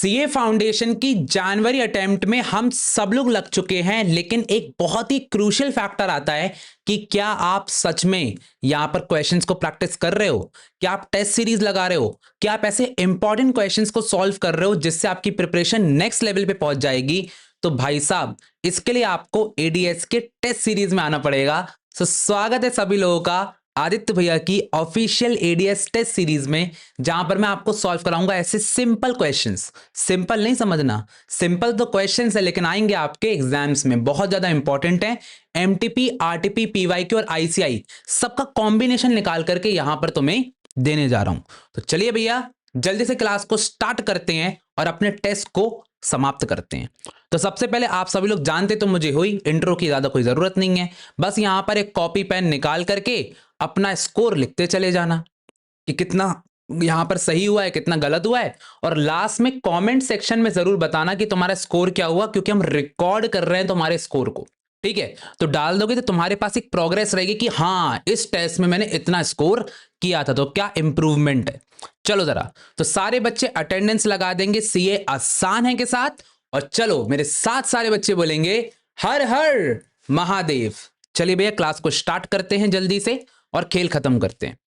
CA foundation की जनवरी attempt में हम सब लोग लग चुके हैं, लेकिन एक बहुत ही क्रूशियल फैक्टर आता है कि क्या आप सच में यहां पर क्वेश्चंस को प्रैक्टिस कर रहे हो, क्या आप टेस्ट सीरीज लगा रहे हो, क्या आप ऐसे इंपॉर्टेंट क्वेश्चंस को सॉल्व कर रहे हो जिससे आपकी प्रिपरेशन नेक्स्ट लेवल पे पहुंच जाएगी। तो भाई साहब, इसके लिए आपको एडीएस के टेस्ट सीरीज में आना पड़ेगा। तो स्वागत है सभी लोगों का आदित्य भैया की ऑफिशियल एडीएस टेस्ट सीरीज में, जहां पर मैं आपको सॉल्व कराऊंगा ऐसे सिंपल क्वेश्चंस। सिंपल नहीं समझना, सिंपल तो क्वेश्चंस है लेकिन आएंगे आपके एग्जाम्स में, बहुत ज्यादा इंपॉर्टेंट है। एमटीपी, आरटीपी, पीवाईक्यू और आईसीआई सबका कॉम्बिनेशन निकाल करके यहां पर तुम्हें देने जा रहा हूं। तो चलिए भैया, जल्दी से क्लास को स्टार्ट करते हैं और अपने टेस्ट को समाप्त करते हैं। तो सबसे पहले आप सभी लोग जानते तो मुझे हुई, इंट्रो की ज्यादा कोई जरूरत नहीं है। बस यहां पर एक कॉपी पेन निकाल करके अपना स्कोर लिखते चले जाना कि कितना यहां पर सही हुआ है, कितना गलत हुआ है, और लास्ट में कमेंट सेक्शन में जरूर बताना कि तुम्हारा स्कोर क्या हुआ, क्योंकि हम रिकॉर्ड कर रहे हैं तुम्हारे स्कोर को। ठीक है, तो डाल दोगे तो तुम्हारे पास एक प्रोग्रेस रहेगी कि हाँ, इस टेस्ट में मैंने इतना स्कोर किया था, तो क्या इंप्रूवमेंट है। चलो जरा, तो सारे बच्चे अटेंडेंस लगा देंगे सीए आसान है के साथ, और चलो मेरे साथ सारे बच्चे बोलेंगे हर हर महादेव। चलिए भैया, क्लास को स्टार्ट करते हैं जल्दी से और खेल खत्म करते हैं।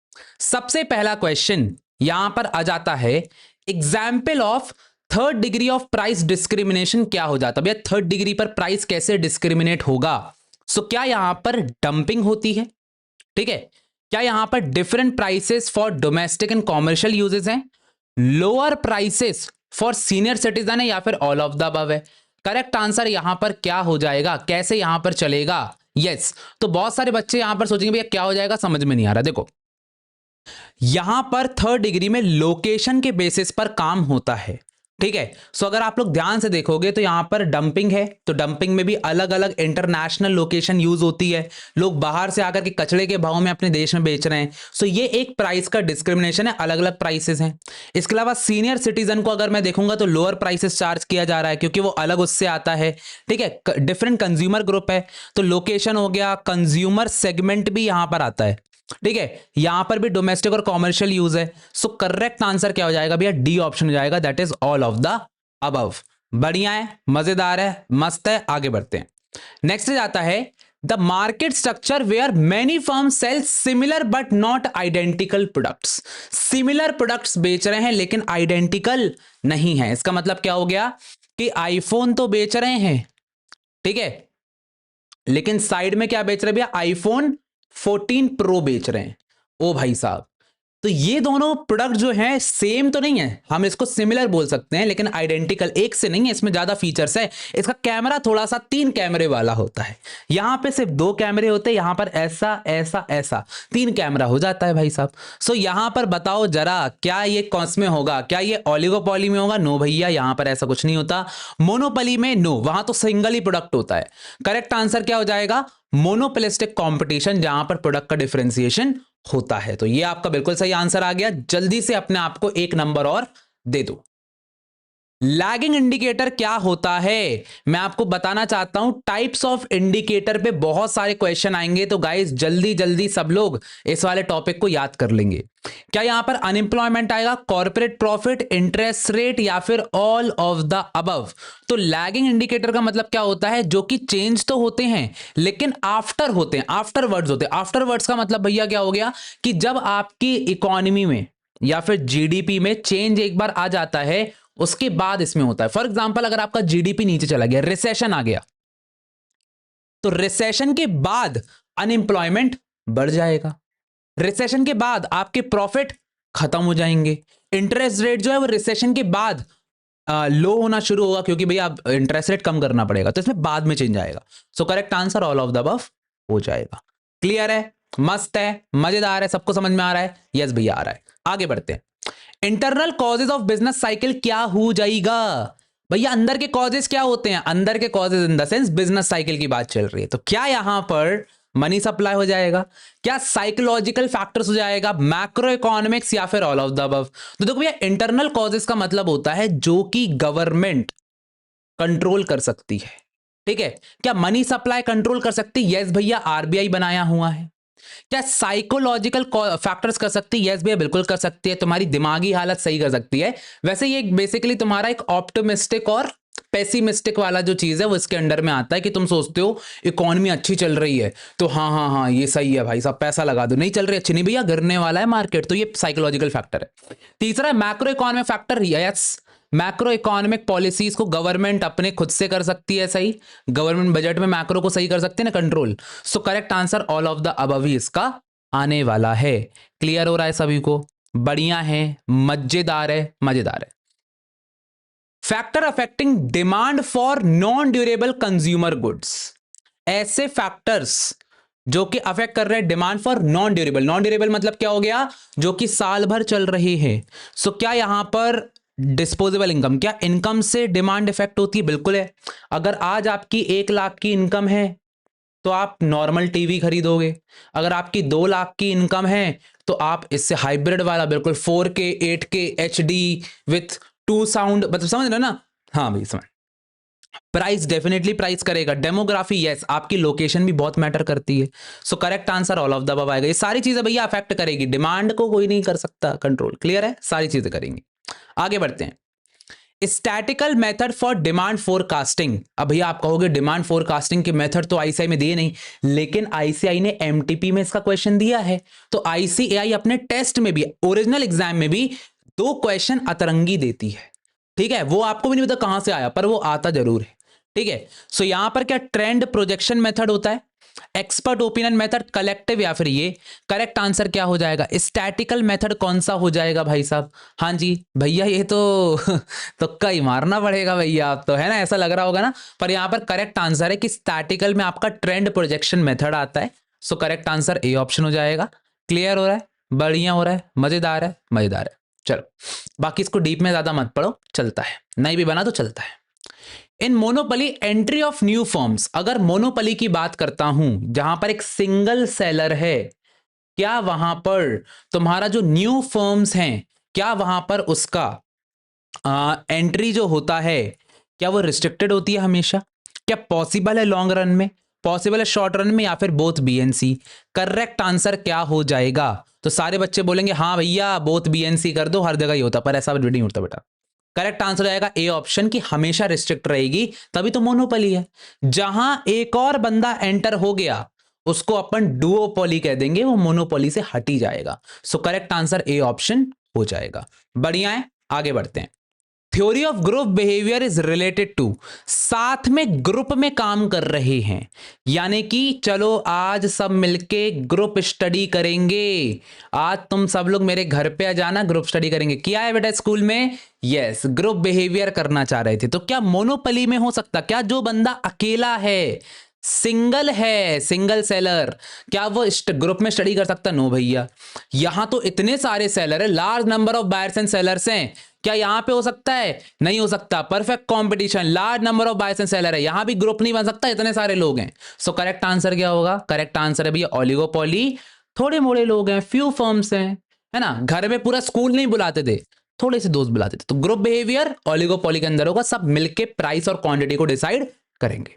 सबसे पहला क्वेश्चन यहां पर आ जाता है, example of third degree of price discrimination क्या हो जाता है भैया। थर्ड डिग्री पर प्राइस कैसे डिस्क्रिमिनेट होगा। सो क्या यहां पर डंपिंग होती है, ठीक है, क्या यहां पर different prices for domestic and commercial uses हैं, lower prices for senior citizen है, या फिर ऑल ऑफ द अबव है। करेक्ट आंसर यहां पर क्या हो जाएगा, कैसे यहां पर चलेगा। यस, तो बहुत सारे बच्चे यहां पर सोचेंगे भैया क्या हो जाएगा, समझ में नहीं आ रहा। देखो, यहां पर थर्ड डिग्री में लोकेशन के बेसिस पर काम होता है, ठीक है। सो अगर आप लोग ध्यान से देखोगे तो यहां पर डंपिंग है, तो डंपिंग में भी अलग अलग इंटरनेशनल लोकेशन यूज होती है। लोग बाहर से आकर के कचड़े के भाव में अपने देश में बेच रहे हैं। सो ये एक प्राइस का डिस्क्रिमिनेशन है, अलग अलग प्राइसेस हैं। इसके अलावा सीनियर सिटीजन को अगर मैं देखूंगा तो लोअर प्राइसेस चार्ज किया जा रहा है, क्योंकि वो अलग उससे आता है, ठीक है, डिफरेंट कंज्यूमर ग्रुप है। तो लोकेशन हो गया, कंज्यूमर सेगमेंट भी यहां पर आता है, ठीक है। यहां पर भी डोमेस्टिक और कॉमर्शियल यूज है। सो करेक्ट आंसर क्या हो जाएगा भैया, डी ऑप्शन हो जाएगा, that is all of the above. बढ़िया है, मजेदार है, मस्त है, आगे बढ़ते हैं। नेक्स्ट आता है, the market structure where many firm sell similar but not identical products. Similar products बेच रहे हैं लेकिन आइडेंटिकल नहीं है। इसका मतलब क्या हो गया कि आईफोन तो बेच रहे हैं, ठीक है, लेकिन साइड में क्या बेच रहे हैं भैया, आईफोन 14 प्रो बेच रहे हैं। ओ भाई साहब, तो ये दोनों प्रोडक्ट जो है सेम तो नहीं है, हम इसको सिमिलर बोल सकते हैं लेकिन आइडेंटिकल एक से नहीं है। इसमें ज्यादा फीचर्स है। इसका कैमरा थोड़ा सा 3 कैमरे वाला होता है, यहां पे सिर्फ 2 कैमरे होते हैं, यहां पर ऐसा ऐसा ऐसा 3 कैमरा हो जाता है भाई साहब। सो यहां पर बताओ जरा, क्या ये कौन में होगा, क्या ये ओलिगोपॉली में होगा। नो भैया, यहां पर ऐसा कुछ नहीं होता। मोनोपोली में नो, वहां तो सिंगल ही प्रोडक्ट होता है। करेक्ट आंसर क्या हो जाएगा, मोनोपोलिस्टिक कंपटीशन, जहां पर प्रोडक्ट का डिफरेंशिएशन होता है। तो ये आपका बिल्कुल सही आंसर आ गया। जल्दी से अपने आप को 1 नंबर और दे दो। लैगिंग इंडिकेटर क्या होता है, मैं आपको बताना चाहता हूं। टाइप्स ऑफ इंडिकेटर पे बहुत सारे क्वेश्चन आएंगे, तो गाइस जल्दी जल्दी सब लोग इस वाले टॉपिक को याद कर लेंगे। क्या यहां पर अनएम्प्लॉयमेंट आएगा, कॉर्पोरेट प्रॉफिट, इंटरेस्ट रेट, या फिर ऑल ऑफ द अबव। तो लैगिंग इंडिकेटर का मतलब क्या होता है, जो कि चेंज तो होते हैं लेकिन आफ्टर होते हैं, आफ्टरवर्ड्स होते हैं। आफ्टरवर्ड्स का मतलब भैया क्या हो गया कि जब आपकी इकोनॉमी में या फिर जीडीपी में चेंज एक बार आ जाता है, उसके बाद इसमें होता है। फॉर एग्जांपल, अगर आपका जीडीपी नीचे चला गया, रिसेशन आ गया, तो रिसेशन के बाद अनएम्प्लॉयमेंट बढ़ जाएगा, रिसेशन के बाद आपके प्रॉफिट खत्म हो जाएंगे, इंटरेस्ट रेट जो है वो रिसेशन के बाद लो होना शुरू होगा, क्योंकि भैया अब इंटरेस्ट रेट कम करना पड़ेगा, तो इसमें बाद में चेंज आएगा। सो correct answer all of the above हो जाएगा। क्लियर है, मस्त है, मजेदार है, सबको समझ में आ रहा है। यस भैया आ रहा है। आगे बढ़ते हैं। Internal causes of business cycle क्या हो जाएगा भैया। अंदर के कॉजेज क्या होते हैं, अंदर के causes in the sense business cycle की बात चल रही है, तो क्या यहां पर मनी सप्लाई हो जाएगा, क्या साइकोलॉजिकल फैक्टर्स हो जाएगा, मैक्रो इकोनॉमिक्स, या फिर ऑल ऑफ द अबव। तो देखो भैया, इंटरनल कॉजेज का मतलब होता है जो कि गवर्नमेंट कंट्रोल कर सकती है, ठीक है। क्या मनी सप्लाई कंट्रोल कर सकती है, यस भैया, आरबीआई बनाया हुआ है। क्या साइकोलॉजिकल फैक्टर्स कर सकती है? यस भैया बिल्कुल कर सकती है, तुम्हारी दिमागी हालत सही कर सकती है। वैसे ये बेसिकली तुम्हारा एक ऑप्टिमिस्टिक और पेसिमिस्टिक वाला जो चीज है वो इसके अंडर में आता है कि तुम सोचते हो इकोनॉमी अच्छी चल रही है तो हाँ हाँ हाँ ये सही है भाई साहब, पैसा लगा दो। नहीं चल रही अच्छी नहीं भैया, गिरने वाला है मार्केट, तो ये साइकोलॉजिकल फैक्टर है। तीसरा है macro economic factor. Yes, macro economic policies को गवर्नमेंट अपने खुद से कर सकती है सही, गवर्नमेंट बजट में मैक्रो को सही कर सकती है ना, control. So correct answer all of the above ही इसका आने वाला है। क्लियर हो रहा है सभी को? बढ़िया है, मजेदार है, मजेदार है। Factor affecting demand for non durable consumer goods. ऐसे फैक्टर्स जो कि अफेक्ट कर रहे हैं demand for non durable. Non durable मतलब क्या हो गया? जो कि साल भर चल रहे हैं। सो क्या यहां पर डिस्पोजेबल इनकम, क्या इनकम से डिमांड इफेक्ट होती है? बिल्कुल है। अगर आज आपकी 1 लाख की इनकम है तो आप नॉर्मल टीवी खरीदोगे। अगर आपकी 2 लाख की इनकम है तो आप इससे हाइब्रिड वाला बिल्कुल 4K 8K HD with 2 sound, मतलब समझ रहे हो ना? हाँ भाई समझ। प्राइस डेफिनेटली प्राइस करेगा। डेमोग्राफी यस, आपकी लोकेशन भी बहुत मैटर करती है। सो correct answer all of the above आएगा। ये सारी चीजें भैया अफेक्ट करेगी, डिमांड को कोई नहीं कर सकता कंट्रोल। क्लियर है? सारी चीजें करेंगी। आगे बढ़ते हैं। Statistical method for demand forecasting. अब भैया आप कहोगे डिमांड फोरकास्टिंग के मेथड तो आईसीआई में दिए नहीं, लेकिन आईसीआई ने एमटीपी में इसका क्वेश्चन दिया है। तो आईसीएआई अपने टेस्ट में भी, ओरिजिनल एग्जाम में भी 2 क्वेश्चन अतरंगी देती है। ठीक है, वो आपको भी नहीं पता कहां से आया, पर वो आता जरूर है। ठीक है, सो यहां पर क्या ट्रेंड प्रोजेक्शन मेथड होता है, एक्सपर्ट ओपिनियन मेथड, कलेक्टिव, या फिर ये? करेक्ट आंसर क्या हो जाएगा? स्टैटिकल मेथड कौन सा हो जाएगा भाई साहब? हाँ जी भैया ये तो तुक्का ही मारना पड़ेगा भैया, आप तो है ना, ऐसा लग रहा होगा ना, पर यहां पर करेक्ट आंसर है कि स्टैटिकल में आपका ट्रेंड प्रोजेक्शन मेथड आता है। सो करेक्ट आंसर ए ऑप्शन हो जाएगा। क्लियर हो रहा है? बढ़िया हो रहा है, मजेदार है, मजेदार है। चलो बाकी इसको डीप में ज्यादा मत पढ़ो, चलता है, नहीं भी बना तो चलता है। In monopoly entry of new firms. अगर मोनोपोली की बात करता हूं जहां पर एक सिंगल सेलर है, क्या वहां पर तुम्हारा जो न्यू फर्म्स हैं, क्या वहां पर उसका एंट्री जो होता है क्या वो रिस्ट्रिक्टेड होती है हमेशा? क्या पॉसिबल है लॉन्ग रन में, पॉसिबल है शॉर्ट रन में, या फिर बोथ बीएनसी? करेक्ट आंसर क्या हो जाएगा? तो सारे बच्चे बोलेंगे हाँ भैया बोथ बीएनसी कर दो, हर जगह ही होता, पर ऐसा नहीं होता बेटा। करेक्ट आंसर आएगा ए ऑप्शन की हमेशा रिस्ट्रिक्ट रहेगी, तभी तो मोनोपोली है। जहां एक और बंदा एंटर हो गया उसको अपन डुओपोली कह देंगे, वो मोनोपोली से हट ही जाएगा। So correct answer A option हो जाएगा। बढ़िया है, आगे बढ़ते हैं। Theory of group behaviour is related to, साथ में ग्रुप में काम कर रहे हैं, यानी कि चलो आज सब मिलके ग्रुप स्टडी करेंगे। आज तुम सब लोग मेरे घर पे आ जाना, ग्रुप स्टडी करेंगे। किया है बेटा स्कूल में? यस, ग्रुप बिहेवियर करना चाह रहे थे। तो क्या मोनोपोली में हो सकता? क्या जो बंदा अकेला है, सिंगल है, सिंगल सेलर, क्या वो ग्रुप में स्टडी कर सकता? नो भैया, यहां तो इतने सारे सेलर है, large number of buyers and sellers हैं। क्या यहां पे हो सकता है? नहीं हो सकता। Perfect competition, large number of buyers and seller है, यहां भी ग्रुप नहीं बन सकता, इतने सारे लोग हैं। सो करेक्ट आंसर क्या होगा? करेक्ट आंसर है भैया ओलिगोपोली। थोड़े मोड़े लोग हैं, फ्यू फर्म्स हैं, है ना। घर में पूरा स्कूल नहीं बुलाते थे, थोड़े से दोस्त बुलाते थे। तो ग्रुप बिहेवियर ओलिगोपोली के अंदर होगा, सब मिलके प्राइस और क्वांटिटी को डिसाइड करेंगे।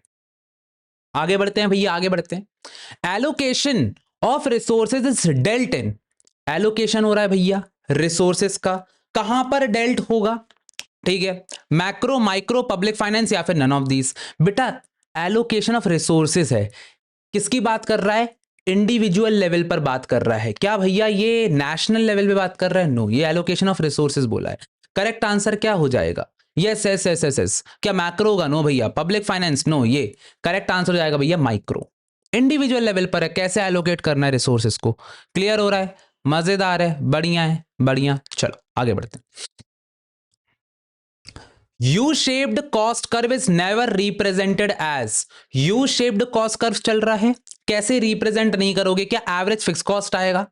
आगे बढ़ते हैं भैया, आगे बढ़ते हैं। Allocation of resources is dealt in, allocation हो रहा है भैया रिसोर्सेज का, कहां पर डेल्ट होगा? ठीक है, मैक्रो, माइक्रो, पब्लिक फाइनेंस, या फिर नन ऑफ दीज? बेटा एलोकेशन ऑफ रिसोर्सेज है, किसकी बात कर रहा है? इंडिविजुअल लेवल पर बात कर रहा है। क्या भैया ये नेशनल लेवल पे बात कर रहा है? नो, ये एलोकेशन ऑफ रिसोर्सेज बोला है। करेक्ट आंसर क्या हो जाएगा? Yes yes yes yes yes. क्या मैक्रो होगा? नो भैया। Public finance? नो। ये करेक्ट आंसर हो जाएगा भैया माइक्रो। इंडिविजुअल लेवल पर है, कैसे एलोकेट करना है रिसोर्सेज को। क्लियर हो रहा है? मजेदार है, बढ़िया है, बढ़िया। चलो आगे बढ़ते हैं। U shaped cost curve is never represented as, U shaped cost curve चल रहा है, कैसे रिप्रेजेंट नहीं करोगे? क्या एवरेज फिक्स कॉस्ट आएगा,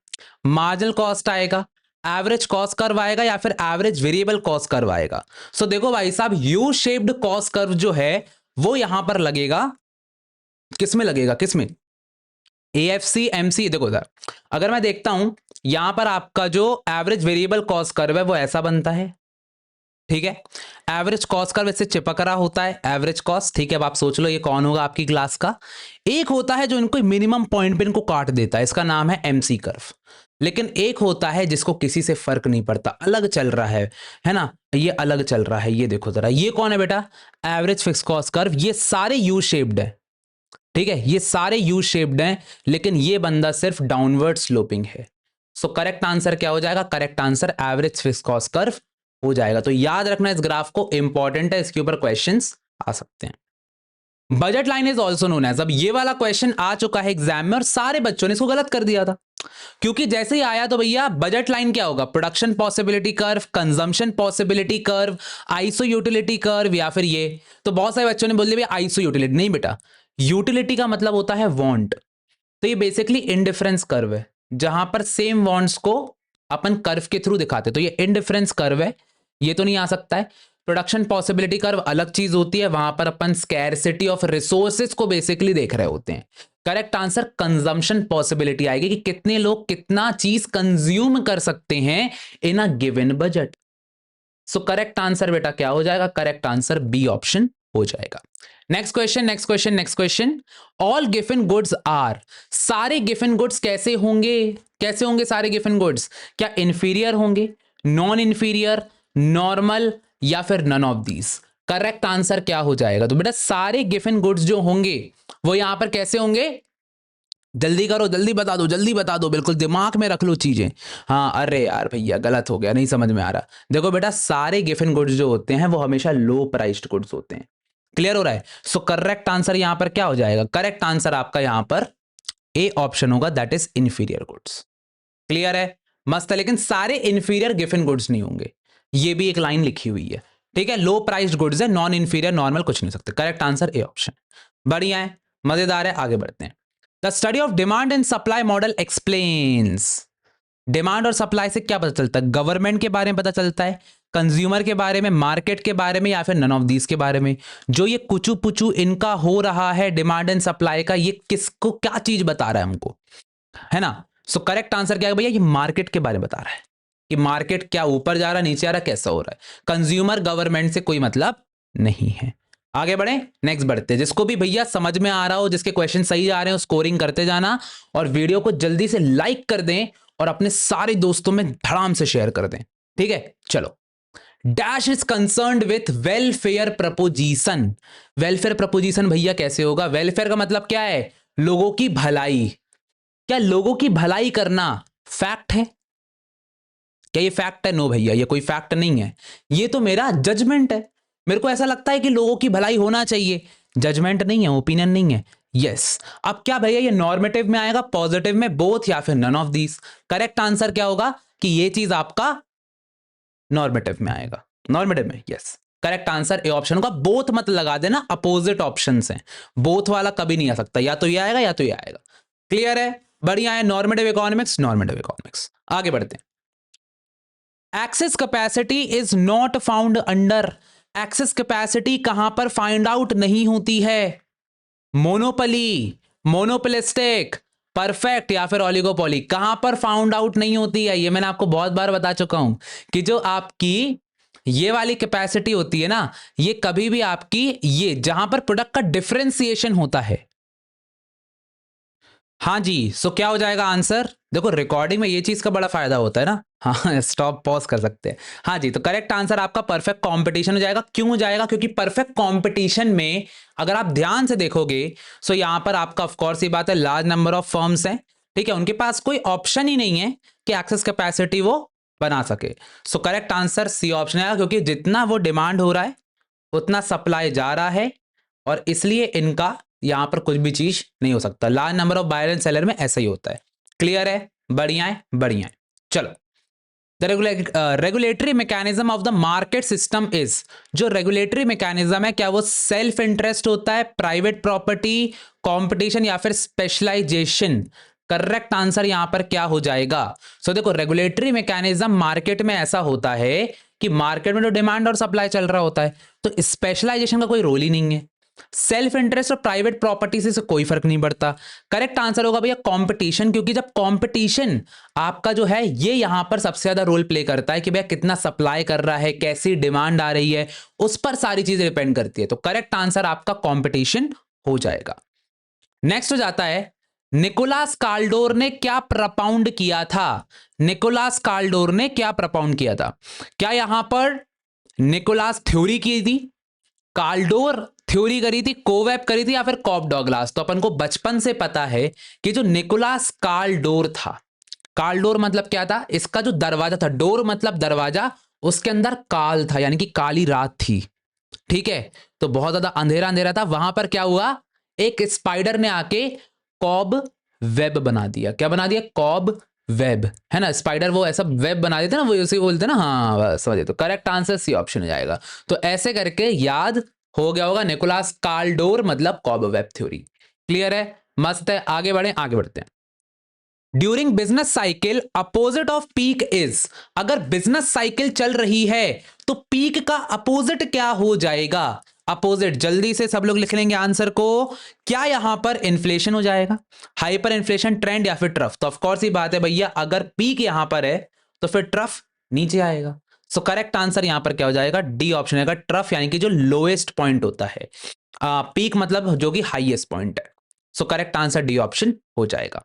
मार्जिनल कॉस्ट आएगा, एवरेज कॉस्ट कर्व आएगा, या फिर एवरेज वेरिएबल कॉस्ट कर्व आएगा? सो देखो भाई साहब, यू शेप्ड कॉस्ट कर्व जो है वो यहां पर लगेगा, किसमें लगेगा, किसमें? AFC MC. देखो सर, अगर मैं देखता हूं यहां पर आपका जो एवरेज वेरिएबल कॉस्ट कर्व है वो ऐसा बनता है, ठीक है। एवरेज कॉस्ट कर्व इससे चिपक रहा होता है, एवरेज कॉस्ट, ठीक है। अब आप सोच लो ये कौन होगा आपकी क्लास का। एक होता है जो इनको मिनिमम पॉइंट पे इनको काट देता है, इसका नाम है एमसी कर्व। लेकिन एक होता है जिसको किसी से फर्क नहीं पड़ता, अलग चल रहा है ना, ये अलग चल रहा है। ये देखो जरा, ये कौन है बेटा, एवरेज फिक्स कॉस्ट कर्व। ये सारे यू शेप्ड है, ठीक है, ये सारे यू शेप्ड हैं, लेकिन ये बंदा सिर्फ डाउनवर्ड स्लोपिंग है। सो करेक्ट आंसर क्या हो जाएगा, correct answer average fix cost curve हो जाएगा। तो याद रखना इस ग्राफ को, इंपॉर्टेंट है, इसके ऊपर क्वेश्चंस आ सकते हैं। Budget line is also known as, अब ये वाला क्वेश्चन आ चुका है एग्जाम में और सारे बच्चों ने इसको गलत कर दिया था, क्योंकि जैसे ही आया तो भैया बजट लाइन क्या होगा, production possibility curve, consumption possibility curve, iso utility curve, या फिर ये। तो बहुत सारे बच्चों ने बोल दिया आइसो यूटिलिटी, नहीं बेटा, यूटिलिटी का मतलब होता है वांट। तो ये बेसिकली इनडिफरेंस कर्व है, जहां पर सेम वांट्स को अपन कर्व के थ्रू दिखाते, तो ये इनडिफरेंस कर्व है, ये तो नहीं आ सकता है। प्रोडक्शन पॉसिबिलिटी कर्व अलग चीज होती है, वहां पर अपन स्कैरसिटी ऑफ रिसोर्सेज को बेसिकली देख रहे होते हैं। करेक्ट आंसर कंजम्पशन पॉसिबिलिटी आएगी, कि कितने लोग कितना चीज कंज्यूम कर सकते हैं in a given budget. So correct answer बेटा क्या हो जाएगा, करेक्ट आंसर बी ऑप्शन हो जाएगा। Next question, next question, next question. All given goods are, सारे गिवन गुड्स कैसे होंगे, कैसे होंगे सारे गिवन गुड्स, क्या इंफीरियर होंगे, नॉन इंफीरियर, नॉर्मल, या फिर none of these. Correct answer क्या हो जाएगा, तो बेटा सारे गिवन गुड्स जो होंगे वो यहां पर कैसे होंगे, जल्दी करो, जल्दी बता दो, जल्दी बता दो, बिल्कुल दिमाग में रख लो चीजें। हाँ, अरे यार भैया गलत हो गया, नहीं समझ में आ रहा। देखो बेटा सारे गिवन गुड्स जो होते हैं वो हमेशा लो प्राइस्ड गुड्स होते हैं। क्लियर हो रहा है। सो करेक्ट आंसर यहां पर क्या हो जाएगा, करेक्ट आंसर आपका यहां पर ए ऑप्शन होगा, that is inferior goods. Clear है, मस्त है। लेकिन सारे इंफीरियर गिवन गुड्स नहीं होंगे, ये भी एक लाइन लिखी हुई है, ठीक है। लो प्राइस्ड गुड्स है, नॉन इंफीरियर नॉर्मल कुछ नहीं सकते। Correct answer A option. बढ़िया है, मजेदार है, आगे बढ़ते हैं। The study of demand and supply model explains, demand और सप्लाई से क्या पता चलता है, गवर्नमेंट के बारे में पता चलता है, कंज्यूमर के बारे में, मार्केट के बारे में, या फिर नन ऑफ दीज के बारे में। जो ये कुचू पुचू इनका हो रहा है डिमांड एंड सप्लाई का, ये किसको क्या चीज बता रहा है हमको, है ना। सो करेक्ट आंसर क्या है भैया, ये मार्केट के बारे में बता रहा है, कि मार्केट क्या ऊपर जा रहा है, नीचे आ रहा है, कैसा हो रहा है। कंज्यूमर गवर्नमेंट से कोई मतलब नहीं है। आगे बढ़े, नेक्स्ट बढ़ते। जिसको भी भैया समझ में आ रहा हो, जिसके क्वेश्चन सही आ रहे हो, स्कोरिंग करते जाना, और वीडियो को जल्दी से लाइक कर दें और अपने सारे दोस्तों में धड़ाम से शेयर कर दें, ठीक है। चलो, dash is concerned with welfare preposition. Welfare preposition भैया कैसे होगा, वेलफेयर का मतलब क्या है, लोगों की भलाई। क्या लोगों की भलाई करना फैक्ट है, क्या ये फैक्ट है, नो भैया ये कोई फैक्ट नहीं है, ये तो मेरा जजमेंट है। मेरे को ऐसा लगता है कि लोगों की भलाई होना चाहिए, जजमेंट नहीं है, ओपिनियन नहीं है। यस, अब क्या भैया ये नॉर्मेटिव में आएगा, पॉजिटिव में, बोथ, या फिर none of these. Correct answer क्या होगा, कि ये चीज आपका नॉर्मेटिव में आएगा, नॉर्मेटिव में। Yes, correct answer A option होगा। बोथ मत लगा देना, अपोजिट ऑप्शंस हैं, बोथ वाला कभी नहीं आ सकता, या तो ये आएगा या तो ये आएगा। क्लियर है, बढ़िया है। Normative economics, normative economics. आगे बढ़ते हैं। Access capacity is not found under, access capacity कहां पर फाइंड आउट नहीं होती है, मोनोपोली, मोनोपोलिस्टिक, परफेक्ट, या फिर ओलिगोपोली, कहां पर फाउंड आउट नहीं होती है। ये मैंने आपको बहुत बार बता चुका हूं कि जो आपकी ये वाली कैपेसिटी होती है ना, ये कभी भी आपकी, ये जहां पर प्रोडक्ट का डिफरेंशिएशन होता है। हाँ जी, सो क्या हो जाएगा आंसर, देखो रिकॉर्डिंग में ये चीज का बड़ा फायदा होता है ना, हाँ स्टॉप पॉज कर सकते हैं। हाँ जी, तो करेक्ट आंसर आपका परफेक्ट कंपटीशन हो जाएगा। क्यों हो जाएगा, क्योंकि परफेक्ट कंपटीशन में अगर आप ध्यान से देखोगे, सो यहां पर आपका ऑफ कोर्स ये बात है, लार्ज नंबर ऑफ फर्म्स हैं, ठीक है, उनके पास कोई ऑप्शन ही नहीं है कि एक्सेस कैपेसिटी वो बना सके। So correct answer C option आएगा, क्योंकि जितना वो डिमांड हो रहा है उतना सप्लाई जा रहा है, और इसलिए इनका यहां पर कुछ भी चीज नहीं हो सकता। Large number of buyer and seller में ऐसा ही होता है। क्लियर है, बढ़िया है, बढ़िया है। चलो, the regulatory mechanism of the market system is, जो रेगुलेटरी मैकेनिज्म है क्या वो सेल्फ इंटरेस्ट होता है, प्राइवेट प्रॉपर्टी, कंपटीशन, या फिर स्पेशलाइजेशन। करेक्ट आंसर यहां पर क्या हो जाएगा। सो देखो, रेगुलेटरी मैकेनिज्म मार्केट में ऐसा होता है कि मार्केट में तो डिमांड और सप्लाई चल रहा होता है, तो स्पेशलाइजेशन का कोई रोल ही नहीं है। सेल्फ इंटरेस्ट और प्राइवेट प्रॉपर्टी से कोई फर्क नहीं पड़ता। करेक्ट आंसर होगा भैया कंपटीशन, क्योंकि जब कंपटीशन आपका जो है ये यहां पर सबसे ज्यादा रोल प्ले करता है कि भैया कितना सप्लाई कर रहा है, कैसी डिमांड आ रही है, उस पर सारी चीजें डिपेंड करती है। तो करेक्ट आंसर आपका कंपटीशन हो जाएगा। नेक्स्ट हो जाता है निकोलास काल्डोर ने क्या प्रपाउंड किया था। निकोलास काल्डोर ने क्या प्रपाउंड किया था? क्या यहां पर निकोलास थ्योरी की थी, काल्डोर थ्योरी करी थी, कोवेब करी थी, या फिर कॉप डॉगलास? तो अपन को बचपन से पता है कि जो निकोलास काल्डोर था, काल्डोर मतलब क्या था? इसका जो दरवाजा था, डोर मतलब दरवाजा, उसके अंदर काल था, यानी कि काली रात थी। ठीक है, तो बहुत ज्यादा अंधेरा अंधेरा था। वहां पर क्या हुआ, एक स्पाइडर ने आके कॉब वेब बना दिया। क्या बना दिया? कॉब वेब, है ना। स्पाइडर वो ऐसा वेब बना देते ना, वो उसे बोलते ना। हाँ बस समझे। तो करेक्ट आंसर सी ऑप्शन हो जाएगा। तो ऐसे करके याद हो गया होगा, निकोलास काल्डोर मतलब कॉब वेब थ्योरी। क्लियर है, मस्त है। आगे बढ़े, आगे बढ़ते हैं। During business cycle opposite off peak is. अगर बिजनेस साइकिल चल रही है तो पीक का अपोजिट क्या हो जाएगा? अपोजिट जल्दी से सब लोग लिख लेंगे आंसर को। क्या यहां पर इन्फ्लेशन हो जाएगा, हाइपर इन्फ्लेशन, ट्रेंड, या फिर ट्रफ? तो ऑफकोर्स ही बात है भैया, अगर पीक यहां पर है तो फिर ट्रफ नीचे आएगा। सो करेक्ट आंसर यहां पर क्या हो जाएगा? डी ऑप्शन आएगा, ट्रफ, यानी कि जो लोएस्ट पॉइंट होता है। पीक मतलब जो कि हाईएस्ट पॉइंट है। सो करेक्ट आंसर डी ऑप्शन हो जाएगा।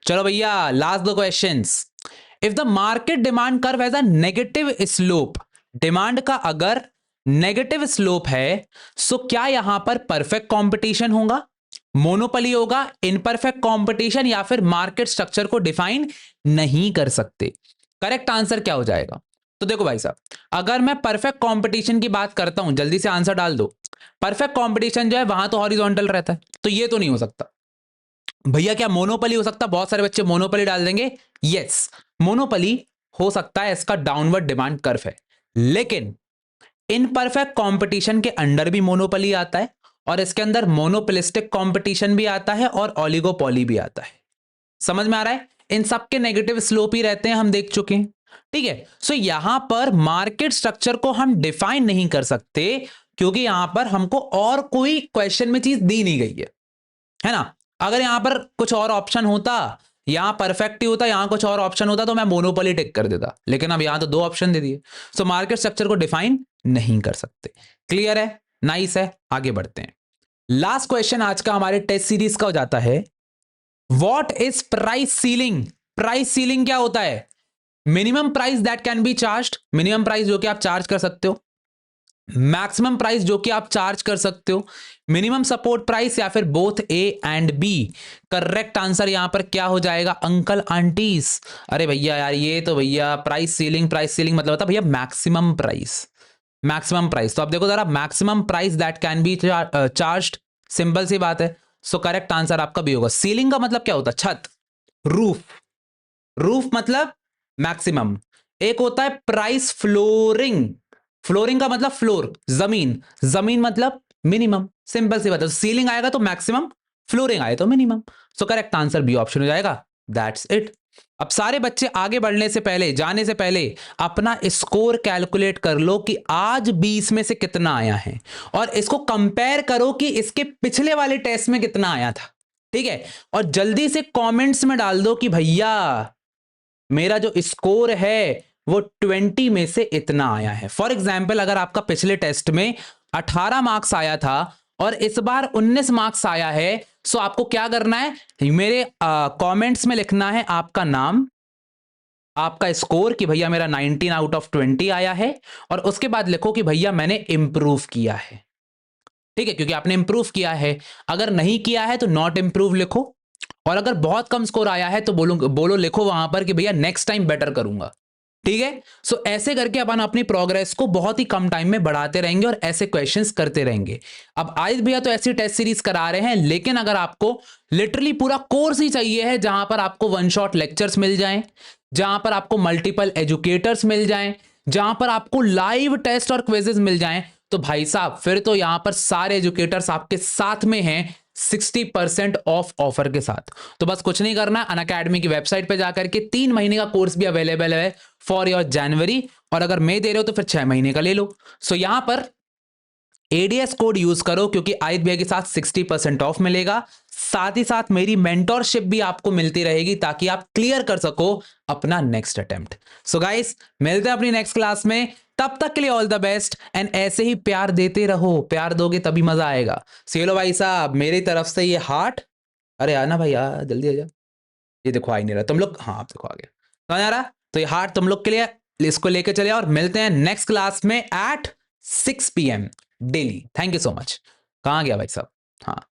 चलो भैया, लास्ट दो questions. If the market demand curve has a negative slope, demand का अगर नेगेटिव स्लोप है, सो क्या यहां पर परफेक्ट कंपटीशन होगा, मोनोपोली होगा, इनपरफेक्ट कंपटीशन, या फिर मार्केट स्ट्रक्चर को डिफाइन नहीं कर सकते? करेक्ट आंसर क्या हो जाएगा? तो देखो भाई साहब, अगर मैं परफेक्ट कंपटीशन की बात करता हूं, जल्दी से आंसर डाल दो। परफेक्ट कंपटीशन जो है वहां तो हॉरिजॉन्टल रहता है, तो ये तो नहीं हो सकता। भैया क्या मोनोपोली हो सकता? बहुत सारे बच्चे मोनोपोली डाल देंगे। यस, मोनोपोली हो सकता है, इसका डाउनवर्ड डिमांड कर्व है। लेकिन इनपरफेक्ट कंपटीशन के अंडर भी मोनोपोली आता है, और इसके अंदर मोनोपोलिस्टिक कंपटीशन भी आता है, और ओलिगोपोली भी आता है। समझ में आ रहा है? इन सब के नेगेटिव स्लोप ही रहते हैं, हम देख चुके हैं। ठीक है, सो यहां पर मार्केट स्ट्रक्चर को हम डिफाइन नहीं कर सकते, क्योंकि यहां पर हमको और कोई क्वेश्चन में चीज दी नहीं गई है ना। अगर यहां पर कुछ और ऑप्शन होता, यहां परफेक्ट ही होता, यहां कुछ और ऑप्शन होता, तो मैं मोनोपोली टिक कर देता। लेकिन अब यहां तो दो ऑप्शन दे दिए, सो मार्केट स्ट्रक्चर को डिफाइन नहीं कर सकते। क्लियर है, नाइस है। आगे बढ़ते हैं। लास्ट क्वेश्चन आज का हमारे टेस्ट सीरीज का हो जाता है, what is price ceiling? Price ceiling क्या होता है? Minimum price that can be charged, minimum price जो कि आप चार्ज कर सकते हो, मैक्सिमम प्राइस जो कि आप चार्ज कर सकते हो, मिनिमम सपोर्ट प्राइस, या फिर both A and B? Correct answer यहां पर क्या हो जाएगा अंकल आंटीज? अरे भैया यार, ये तो भैया प्राइस सीलिंग, प्राइस सीलिंग मतलब होता है भैया मैक्सिमम प्राइस, मैक्सिमम प्राइस। तो अब देखो जरा, maximum price that can be charged, simple सी बात है। सो करेक्ट आंसर आपका भी होगा। सीलिंग का मतलब क्या होता है? छत, रूफ। रूफ मतलब मैक्सिमम। एक होता है प्राइस फ्लोरिंग, फ्लोरिंग का मतलब फ्लोर, जमीन, जमीन मतलब मिनिमम। सिंपल सी बात है, सीलिंग आएगा तो मैक्सिमम, फ्लोरिंग आए तो minimum. So correct answer B option हो जाएगा। That's it. अब सारे बच्चे आगे बढ़ने से पहले, जाने से पहले, अपना स्कोर कैलकुलेट कर लो कि आज 20 में से कितना आया है, और इसको कंपेयर करो कि इसके पिछले वाले टेस्ट में कितना आया था। ठीक है, और जल्दी से कमेंट्स में डाल दो कि भैया मेरा जो स्कोर है वो 20 में से इतना आया है। फॉर एग्जाम्पल, अगर आपका पिछले टेस्ट में 18 मार्क्स आया था और इस बार 19 मार्क्स आया है, सो आपको क्या करना है, मेरे कमेंट्स में लिखना है आपका नाम, आपका स्कोर कि भैया मेरा 19 आउट ऑफ 20 आया है, और उसके बाद लिखो कि भैया मैंने इंप्रूव किया है। ठीक है, क्योंकि आपने इंप्रूव किया है। अगर नहीं किया है तो नॉट इंप्रूव लिखो, और अगर बहुत कम स्कोर आया है तो बोलो लिखो वहां पर कि भैया नेक्स्ट टाइम बेटर करूंगा। ठीक है, सो ऐसे करके अपन अपनी प्रोग्रेस को बहुत ही कम टाइम में बढ़ाते रहेंगे और ऐसे क्वेश्चंस करते रहेंगे। अब आज भैया तो ऐसी टेस्ट सीरीज करा रहे हैं, लेकिन अगर आपको लिटरली पूरा कोर्स ही चाहिए है, जहां पर आपको वन शॉट लेक्चर्स मिल जाएं, जहां पर आपको मल्टीपल एजुकेटर्स मिल जाएं, जहां पर आपको लाइव टेस्ट और क्विजेस मिल जाएं, तो भाई साहब फिर तो यहां पर सारे एजुकेटर्स आपके साथ में हैं 60% ऑफ ऑफर के साथ। तो बस कुछ नहीं करना, अनअकैडमी की वेबसाइट पे जाकर के 3 महीने का कोर्स भी अवेलेबल है फॉर योर जनवरी, और अगर मई दे रहे हो तो फिर 6 महीने का ले लो। सो यहां पर एडीएस कोड यूज करो क्योंकि आदित भैया के साथ 60% ऑफ मिलेगा। साथ ही साथ मेरी मेंटोरशिप भी आपको मिलती रहेगी ताकि आप क्लियर कर सको अपना नेक्स्ट अटेम्प्ट। सो गाइस, मिलते हैं अपनी नेक्स्ट क्लास में, तब तक के लिए ऑल द बेस्ट एंड ऐसे ही प्यार देते रहो, प्यार दोगे तभी मजा आएगा। सेलो भाई साहब, मेरी तरफ से ये हार्ट, अरे आना भाई आ, जल्दी आ जा। ये देखो आ ही नहीं रहा तुम लोग, हाँ आप देखो आ गया, समझ आ रहा? तो ये हार्ट तुम लोग के लिए, इसको लेके चले और मिलते हैं नेक्स्ट क्लास में at 6 PM daily. Thank you so much. कहाँ गया भाई साहब? हाँ।